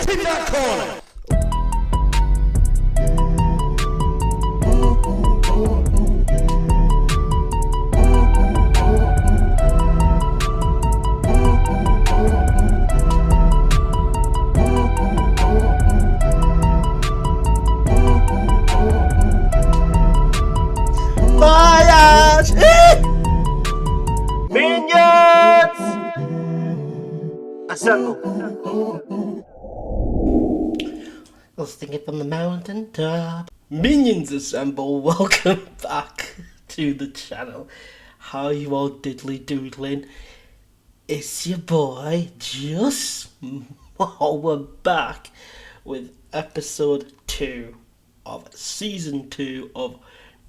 Get in that corner! Bias! Minions! Assemble. I was thinking from the mountain top. Minions assemble, welcome back to the channel. How you all diddly doodling? It's your boy, Just. We're back with episode 2 of season 2 of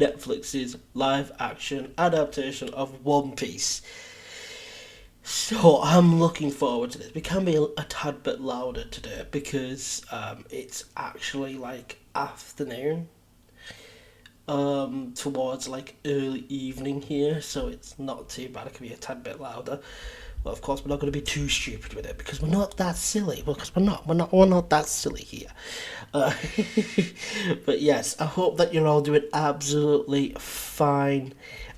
Netflix's live action adaptation of One Piece. So I'm looking forward to this. We can be a tad bit louder today because it's actually like afternoon, towards like early evening here, so it's not too bad. It can be a tad bit louder. But of course, we're not going to be too stupid with it because we're not that silly. Because we're not that silly here. But yes, I hope that you're all doing absolutely fine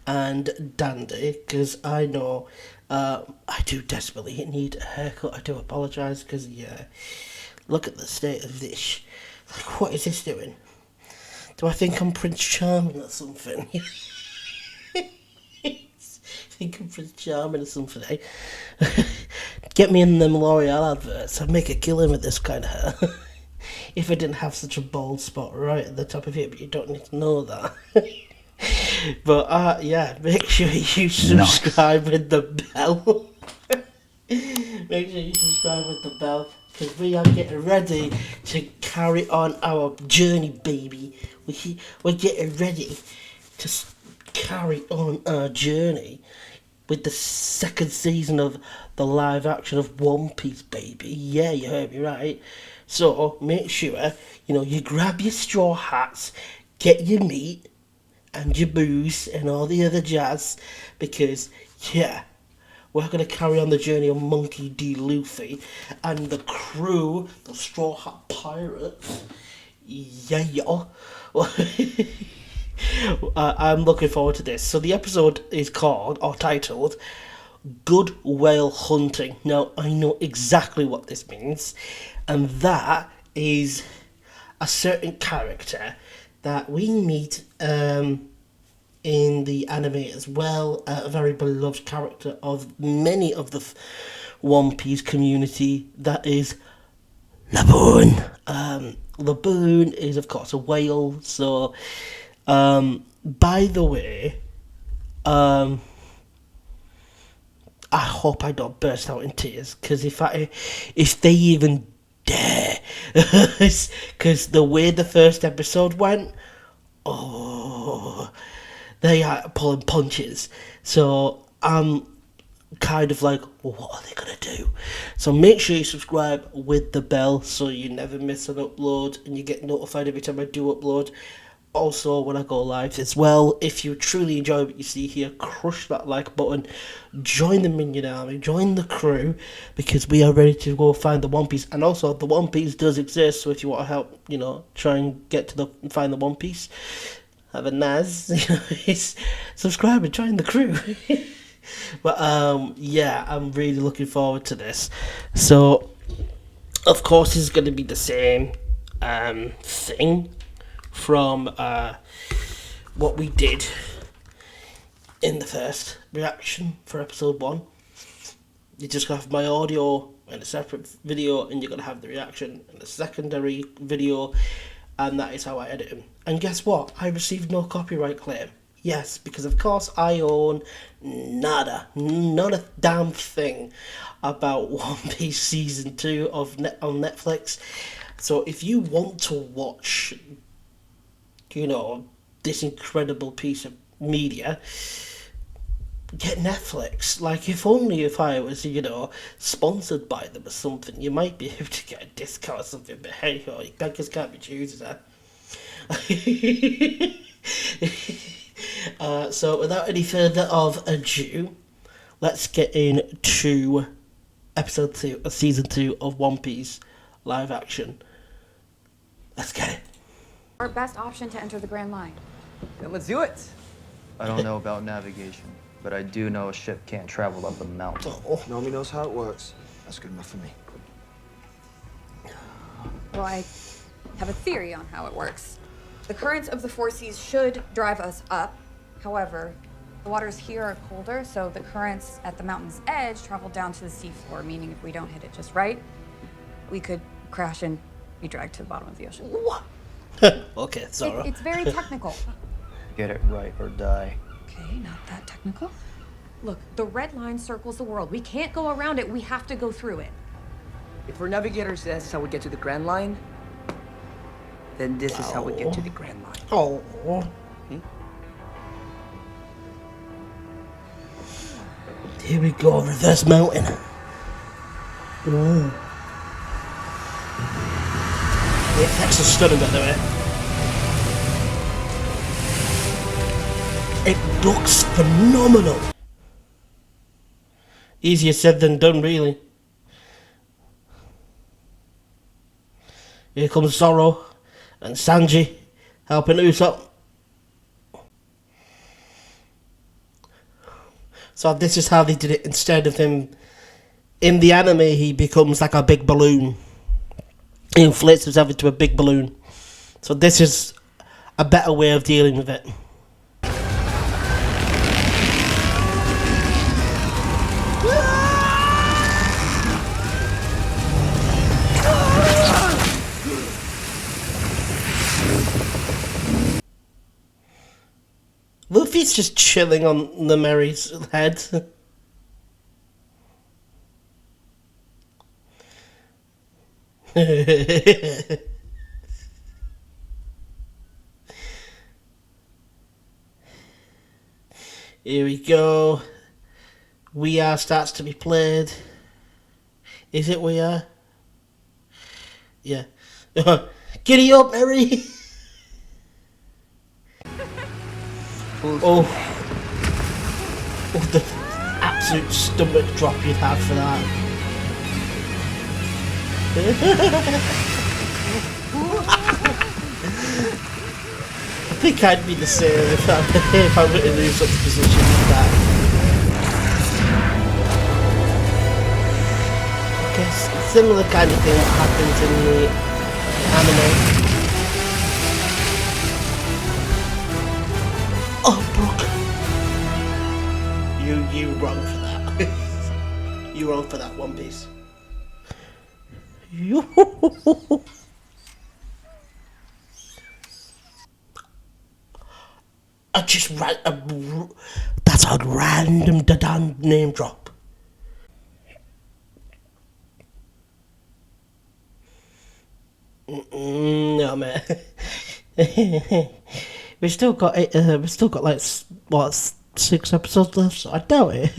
and dandy. Because I know I do desperately need a haircut. I do apologise because yeah, look at the state of this. Like, what is this doing? Do I think I'm Prince Charming or something? Think of Prince Charming or something, eh? Get me in them L'Oreal adverts. I'd make a killing with this kind of hair. If I didn't have such a bald spot right at the top of it, but you don't need to know that. But yeah, make sure you subscribe with the bell. Make sure you subscribe with the bell, because we are getting ready to carry on our journey, baby. We're getting ready to carry on our journey with the second season of the live action of One Piece, baby. Yeah, you heard me right. So make sure you grab your straw hats, get your meat and your booze and all the other jazz, because yeah, we're going to carry on the journey of Monkey D. Luffy and the crew, the Straw Hat Pirates. Yeah. I'm looking forward to this. So the episode is called, or titled, Good Whale Hunting. Now, I know exactly what this means, and that is a certain character that we meet in the anime as well, a very beloved character of many of the One Piece community, that is Laboon. Laboon is, of course, a whale, so by the way, I hope I don't burst out in tears, because if they even dare, because the way the first episode went, they are pulling punches, so I'm kind of like, what are they gonna do? So make sure you subscribe with the bell so you never miss an upload and you get notified every time I do upload. Also, when I go live as well, if you truly enjoy what you see here, crush that like button, join the Minion Army, join the crew, because we are ready to go find the One Piece. And also, the One Piece does exist, so if you want to help, try and get to find the One Piece, have a Naz, subscribe and join the crew. But yeah, I'm really looking forward to this. So, of course, this is going to be the same thing from what we did in the first reaction for episode 1. You're just going to have my audio in a separate video, and you're going to have the reaction in a secondary video, and that is how I edit them. And guess what? I received no copyright claim. Yes, because of course I own not a damn thing about One Piece Season 2 on Netflix. So if you want to watch this incredible piece of media, get Netflix. Like, if I was, sponsored by them or something, you might be able to get a discount or something, but hey, beggars can't be choosers, huh? So without any further of ado, let's get into episode 2 of season 2 of One Piece, live action. Let's get it. Our best option to enter the Grand Line. Then let's do it. I don't know about navigation, but I do know a ship can't travel up a mountain. Naomi knows how it works. That's good enough for me. Well, I have a theory on how it works. The currents of the four seas should drive us up. However, the waters here are colder, so the currents at the mountain's edge travel down to the seafloor, meaning if we don't hit it just right, we could crash and be dragged to the bottom of the ocean. What? Okay, sorry. It's very technical. Get it right or die. Okay, not that technical. Look, the red line circles the world. We can't go around it. We have to go through it. If our navigator says this is how we get to the Grand Line, then this is how we get to the Grand Line. Oh. Here we go, reverse mountain. Ooh. The effects are stunning, by the way. It looks phenomenal. Easier said than done, really. Here comes Zoro and Sanji helping Usopp. So this is how they did it. Instead of him in the anime, he becomes like a big balloon. He inflates himself into a big balloon. So this is a better way of dealing with it. Luffy's just chilling on the Mary's head. Here we go. We Are starts to be played. Is it We Are? Yeah. Giddy up, Mary! Oh, the absolute stomach drop you'd have for that. I think I'd be the same if I were in Usopp's position like that. Okay, similar kind of thing that happens in the anime. Oh, Brooke. You wrong for that. You wrong for that, One Piece. I just that's a random damn name drop. No, man. We've still got like what 6 episodes left, so I doubt it.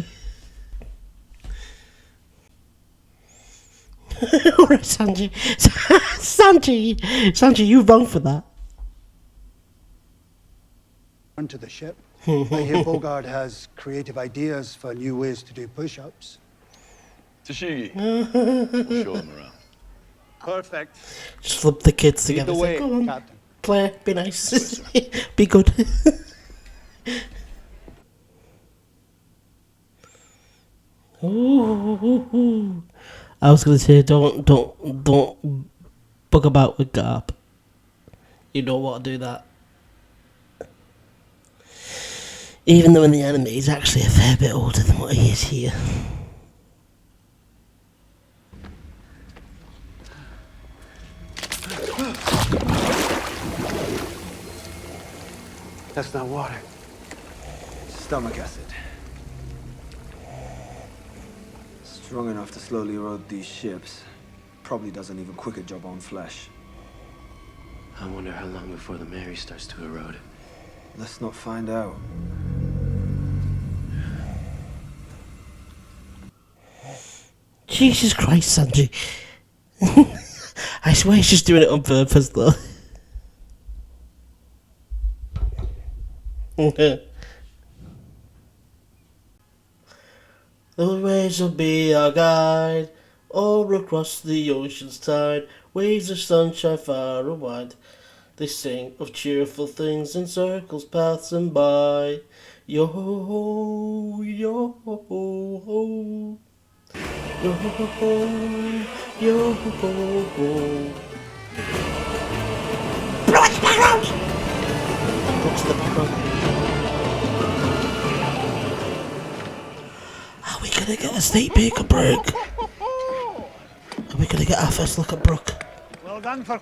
Alright, Sanji, you're wrong for that. Onto the ship. I hear Bogard has creative ideas for new ways to do push-ups. Tashigi, we'll show him around. Perfect. Just flip the kids together. Lead the way, Go on, Captain. play, be nice, be good. Ooh. I was gonna say don't bug about with Garp. You don't want to do that. Even though in the anime he's actually a fair bit older than what he is here. That's not water. Stomach acid. Strong enough to slowly erode these ships. Probably does an even quicker job on flesh. I wonder how long before the Mary starts to erode. Let's not find out. Jesus Christ, Sanji. I swear he's just doing it on purpose, though. The waves will be our guide All across the ocean's tide, waves of sunshine far and wide. They sing of cheerful things in circles passing by. Yo ho, yo ho, ho. Yo ho, yo ho. Brooks the background. Are we gonna get a steak bacon break? Are we gonna get our first look at Brooke? Well done for...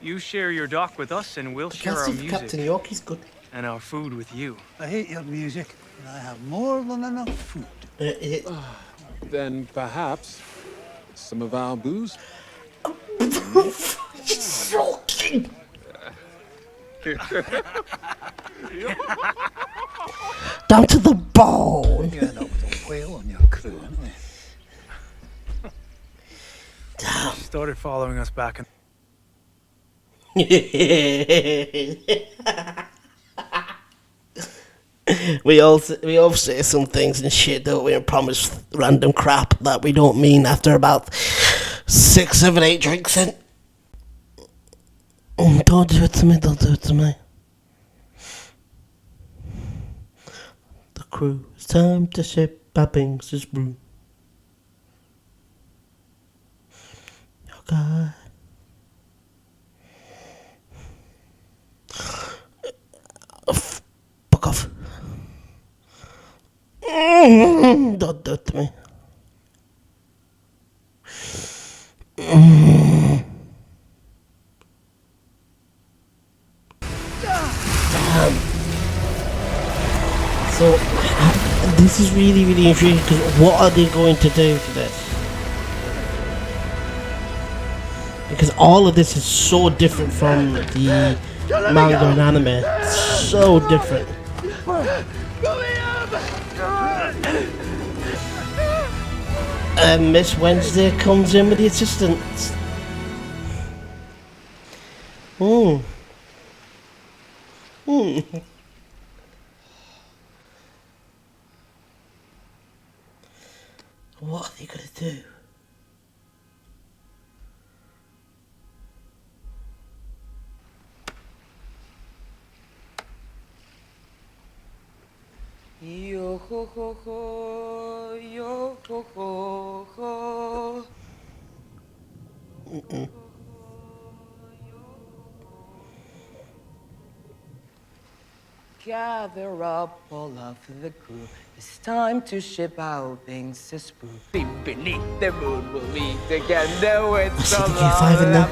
You share your dock with us and we'll share our music. Captain Yorkie's good. And our food with you. I hate your music, and I have more than enough food. Then perhaps some of our booze? Shocking! Down to the bone! You end up with a whale on your crew, aren't they? Damn. Started following us back in... we all say some things and shit, don't we, and promise random crap that we don't mean after about 6, 7, 8 drinks in. Don't do it to me, don't do it to me. The crew, it's time to ship our Binks' brew. Okay. Fuck off. Don't do it to me. Damn. So, this is really, really intriguing because what are they going to do for this? Because all of this is so different from the manga and anime. So different. Miss Wednesday comes in with the assistants. What are they gonna do? Yo ho ho ho, yo ho ho ho. Gather up all of the crew. It's time to ship out things to sprue. Deep beneath the moon, we'll meet again. No, it's see a the Q5 in there.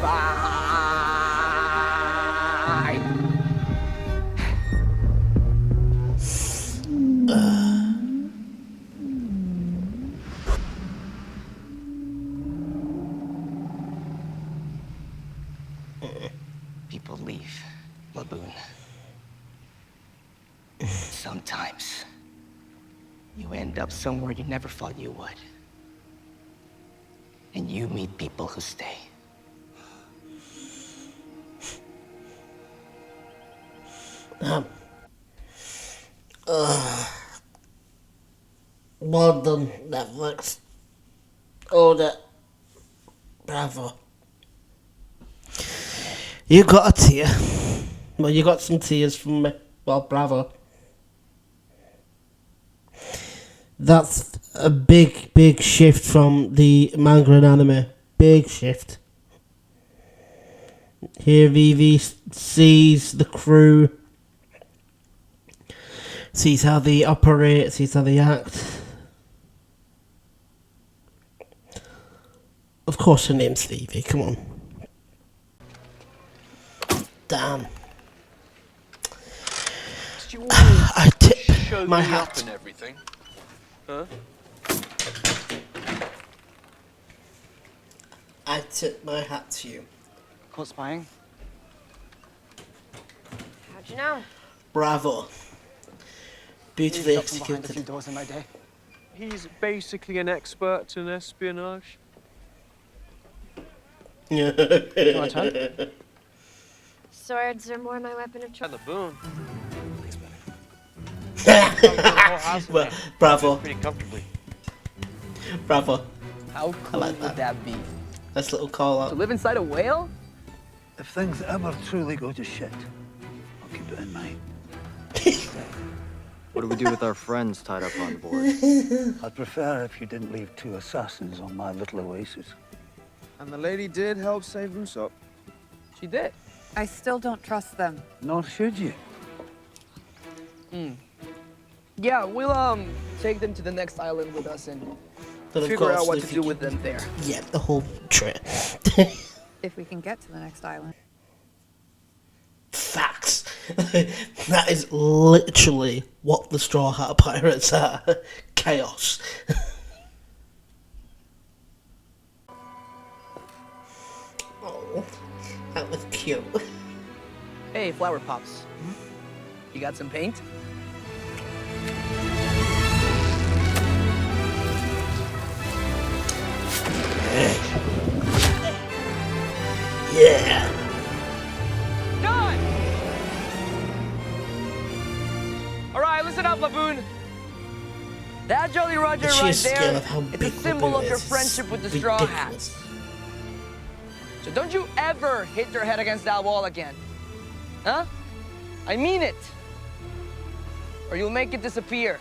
People leave Laboon. Sometimes you end up somewhere you never thought you would. And you meet people who stay. Well done, Netflix. Order. Bravo. You got a tear. Well, you got some tears from me. Well, bravo. That's a big, big shift from the manga and anime. Big shift. Here Vivi sees the crew, sees how they operate, sees how they act. Of course her name's Vivi, come on. Damn. I tip my hat. And everything. Huh? I tip my hat to you. Caught spying? How'd you know? Bravo. Beautifully Behind a few executed. doors in my day. He's basically an expert in espionage. Swords are more my weapon of choice. And the boon. Well, bravo. Pretty comfortably. Bravo. How cool like would that be? Nice little call To out. live inside a whale? If things ever truly go to shit, I'll keep it in mind. What do we do with our friends tied up on board? I'd prefer if you didn't leave 2 assassins on my little oasis. And the lady did help save them, so... She did. I still don't trust them. Nor should you. Yeah, we'll take them to the next island with us and But of figure course, out what if to you do with can- them there. Yeah, the whole trip. If we can get to the next island. Facts. That is literally what the Straw Hat Pirates are. Chaos. Oh, that was cute. Hey, Flower Pops. You got some paint? Yeah. Done! All right, listen up, Laboon. That Jolly Roger The right sheer scale there, of how it's a big symbol Laboon of your is friendship with the Straw ridiculous. Hats. So don't you ever hit your head against that wall again. Huh? I mean it. Or you'll make it disappear.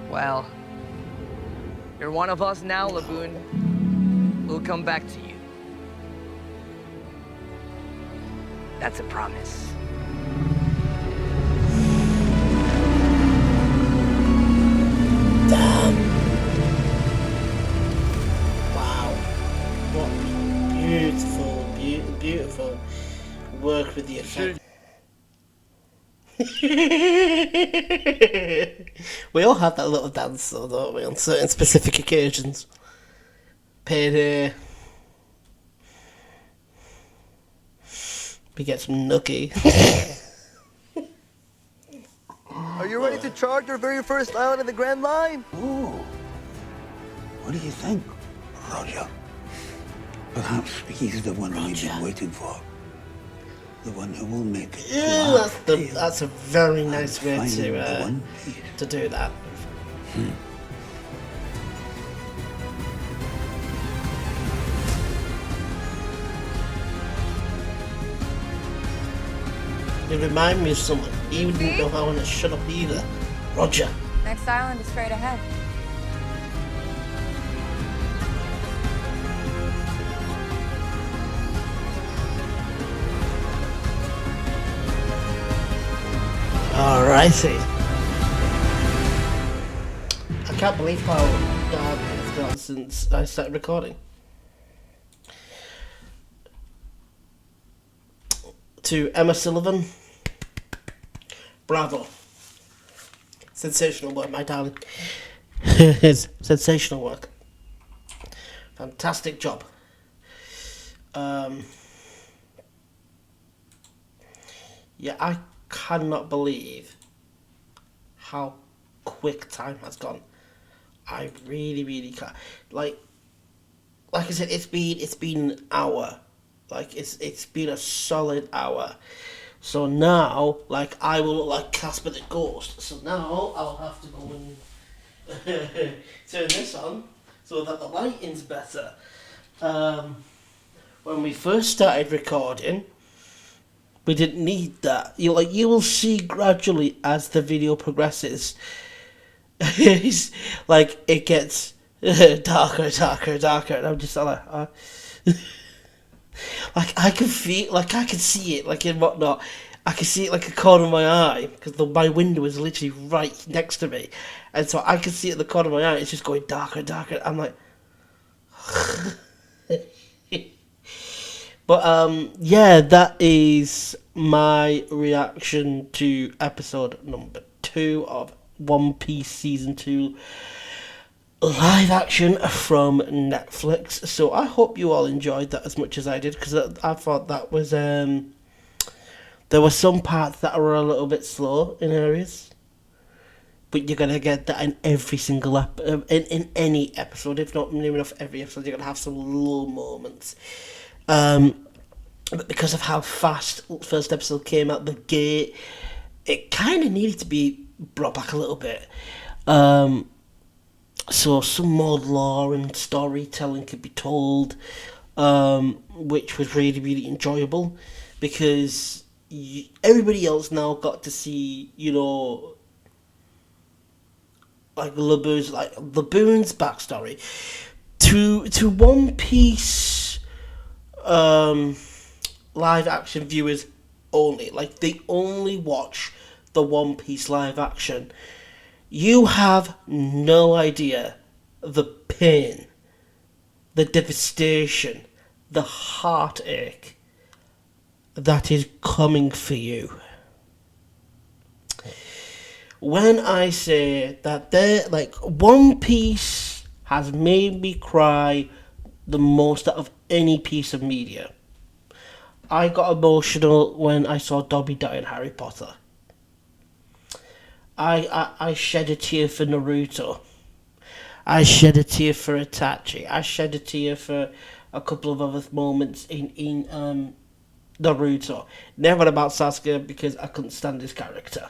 Well, you're one of us now, Laboon. We'll come back to you. That's a promise. Wow. What beautiful work with the effect. We all have that little dance though, don't we, on certain specific occasions. Payday. We get some nookie. Are you ready to charge your very first island in the Grand Line? Oh, what do you think, Roger? Perhaps he's the one we've been waiting for. The one who will make it. Yeah, that's a very nice way Finding the one to do that. You remind me of someone. He wouldn't know how to shut up either. Roger. Next island is straight ahead. Alrighty. I can't believe how dark it's gone since I started recording. To Emma Sullivan, bravo. Sensational work, my darling. It's sensational work. Fantastic job. Yeah, I cannot believe how quick time has gone. I really can't. Like I said, it's been an hour. Like it's been a solid hour. So now, like, I will look like Casper the Ghost. So now I'll have to go and turn this on so that the lighting's better. When we first started recording, we didn't need that. You will see gradually as the video progresses. It's like it gets darker, and I'm just like, like I can feel, like I can see it, like in whatnot. I can see it like a corner of my eye because my window is literally right next to me, and so I can see it in the corner of my eye. It's just going darker and darker. I'm like, but yeah, that is my reaction to episode number 2 of One Piece season 2 live action from Netflix. So I hope you all enjoyed that as much as I did, because I thought that was there were some parts that were a little bit slow in areas, but you're gonna get that in every single in any episode, if not near enough every episode. You're gonna have some low moments, but because of how fast first episode came out the gate, it kind of needed to be brought back a little bit. So some more lore and storytelling could be told, which was really, really enjoyable, because everybody else now got to see, like Laboon's backstory to One Piece live action viewers only. Like, they only watch the One Piece live action. You have no idea the pain, the devastation, the heartache that is coming for you. When I say that One Piece has made me cry the most out of any piece of media. I got emotional when I saw Dobby die in Harry Potter. I shed a tear for Naruto. I shed a tear for Itachi. I shed a tear for a couple of other moments in Naruto. Never about Sasuke because I couldn't stand his character.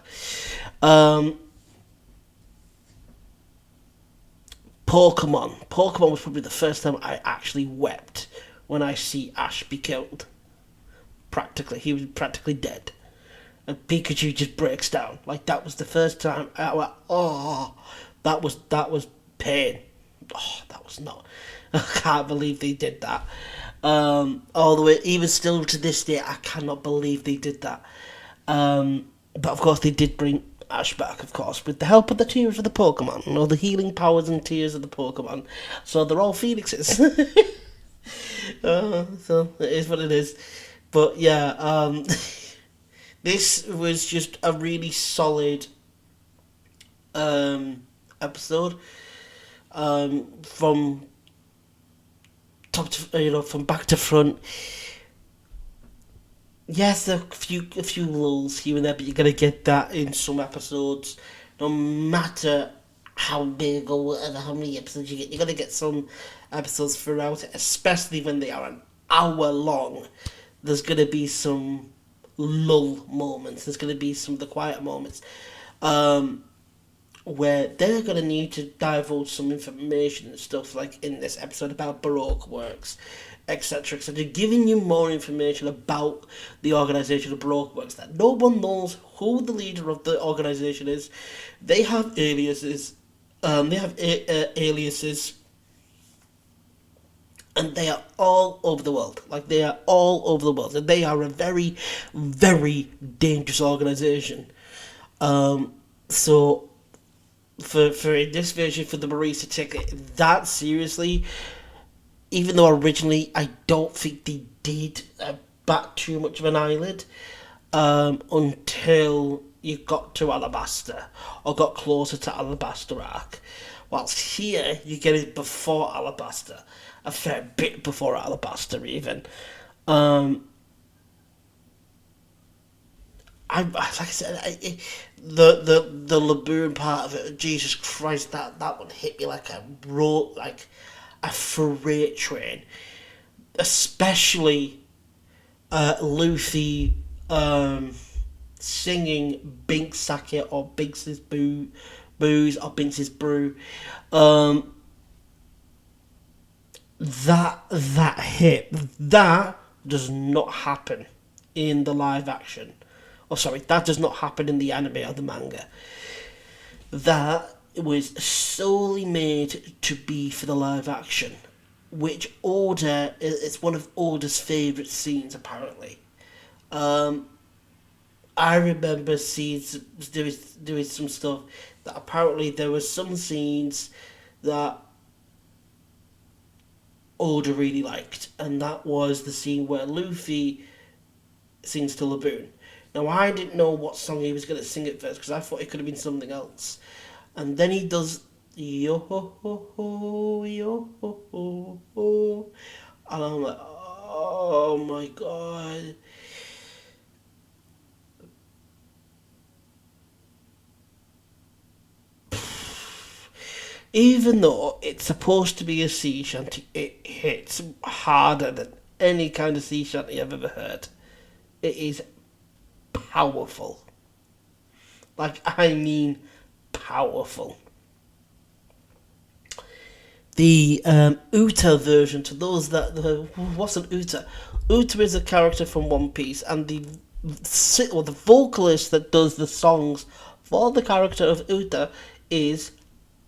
Pokemon. Pokemon was probably the first time I actually wept when I see Ash be killed. He was practically dead. And Pikachu just breaks down. Like, that was the first time I went, oh, that was pain. Oh, that was not. I can't believe they did that. All the way, even still to this day, I cannot believe they did that. But of course, they did bring Ash back, of course, with the help of the tears of the Pokemon, the healing powers and tears of the Pokemon. So they're all phoenixes. So it is what it is. But yeah, this was just a really solid episode. From top to from back to front. Yes, there are a few lulls here and there, but you're gonna get that in some episodes. No matter how big or whatever, how many episodes you get, you're gonna get some episodes throughout it, especially when they are an hour long. There's gonna be some lull moments. There's gonna be some of the quiet moments, where they're going to need to divulge some information and stuff, like in this episode about Baroque works, etc., etc., giving you more information about the organisation of Baroque works, that no one knows who the leader of the organisation is. They have aliases, and they are all over the world. Like, they are all over the world, and they are a very, very dangerous organisation. So for this version, for the Marisa ticket, that seriously, even though originally I don't think they did bat too much of an eyelid until you got to Alabaster, or got closer to Alabaster Arc. Whilst here, you get it before Alabaster, a fair bit before Alabaster even. Like I said, the Laboon part of it, Jesus Christ, that one hit me like a freight train. Especially Luffy singing Binks Sake or Binks's booze or Binks's brew. That hit, that does not happen in the live action. Oh, sorry, that does not happen in the anime or the manga. That was solely made to be for the live action, which Oda, it's one of Oda's favourite scenes, apparently. I remember scenes doing some stuff that apparently there were some scenes that Oda really liked, and that was the scene where Luffy sings to Laboon. Now, I didn't know what song he was going to sing at first, because I thought it could have been something else. And then he does yo ho ho ho, yo ho ho ho. And I'm like, oh my god. Even though it's supposed to be a sea shanty, it hits harder than any kind of sea shanty I've ever heard. It is powerful. Like, I mean powerful. the Uta version. To those that what's an Uta? Uta is a character from One Piece, and the vocalist that does the songs for the character of Uta is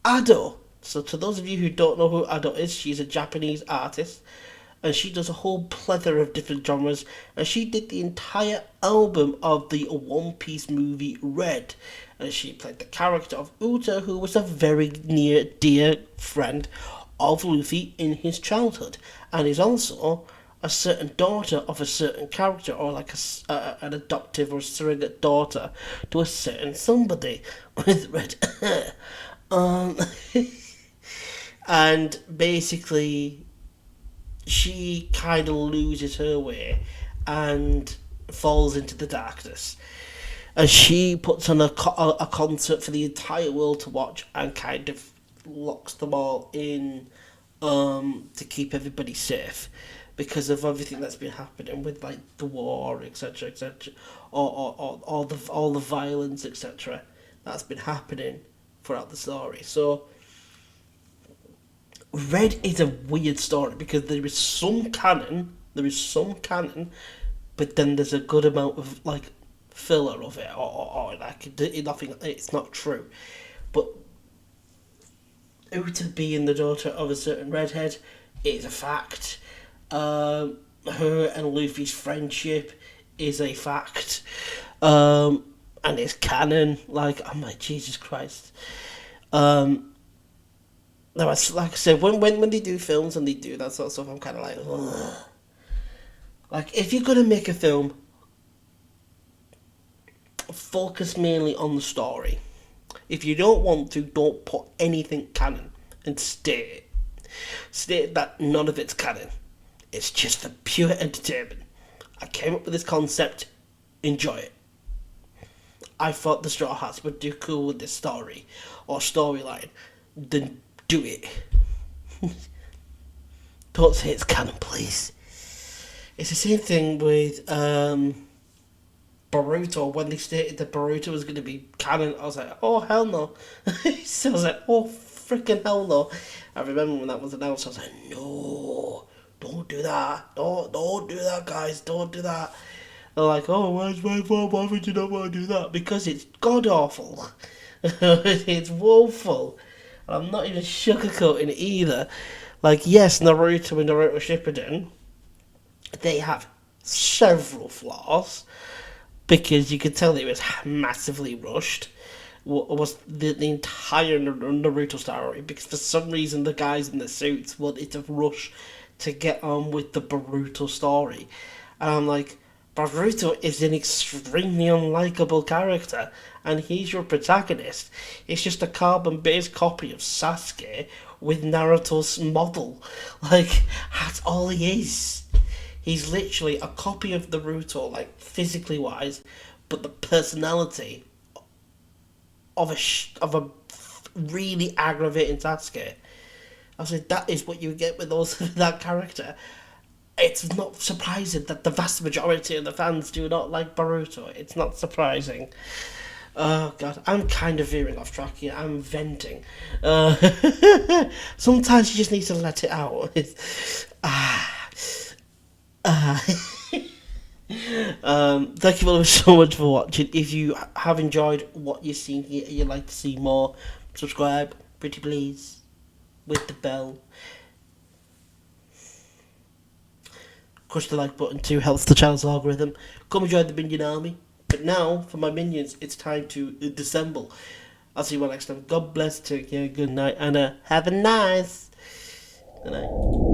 Ado. So to those of you who don't know who Ado is, she's a Japanese artist, and she does a whole plethora of different genres, and she did the entire album of the One Piece movie Red, and she played the character of Uta, who was a very near dear friend of Luffy in his childhood, and is also a certain daughter of a certain character, or like an adoptive or surrogate daughter to a certain somebody with red hair. And basically she kind of loses her way and falls into the darkness, and she puts on a concert for the entire world to watch, and kind of locks them all in to keep everybody safe because of everything that's been happening with like the war, etc., etc., or all the violence, etc., that's been happening throughout the story. So Red is a weird story because there is some canon, but then there's a good amount of like filler of it, or like nothing. It's not true. But Uta being the daughter of a certain redhead is a fact. Her and Luffy's friendship is a fact, and it's canon. Like, I'm like, Jesus Christ. No, like I said, when they do films and they do that sort of stuff, I'm kind of like, ugh. Like, if you're gonna make a film, focus mainly on the story. If you don't want to, don't put anything canon, and state that none of it's canon. It's just for pure entertainment. I came up with this concept, enjoy it. I thought the Straw Hats would do cool with this story or storyline, then do it. Don't say it's canon, please. It's the same thing with Boruto. When they stated that Boruto was going to be canon, I was like, oh, hell no. So I was like, oh, freaking hell no. I remember when that was announced, I was like, no, don't do that. Don't do that, guys. Don't do that. They're like, oh, why would you not want to do that? Because it's god-awful. It's woeful. And I'm not even sugarcoating it either. Like, yes, Naruto and Naruto Shippuden, they have several flaws, because you could tell it was massively rushed. Was the entire Naruto story, because for some reason the guys in the suits wanted to rush to get on with the Boruto story. And I'm like, Boruto is an extremely unlikable character, and he's your protagonist. It's just a carbon-based copy of Sasuke with Naruto's model. Like, that's all he is. He's literally a copy of Naruto, like, physically wise, but the personality of a really aggravating Sasuke. I said, that is what you get with that character. It's not surprising that the vast majority of the fans do not like Boruto. It's not surprising. Oh god, I'm kind of veering off track here. I'm venting. Sometimes you just need to let it out. Thank you all so much for watching. If you have enjoyed what you've seen here and you'd like to see more, subscribe, pretty please, with the bell. Push the like button to help the channel's algorithm. Come and join the minion army. But now, for my minions, it's time to dissemble. I'll see you all next time. God bless, take care, good night, and have a nice... Good night.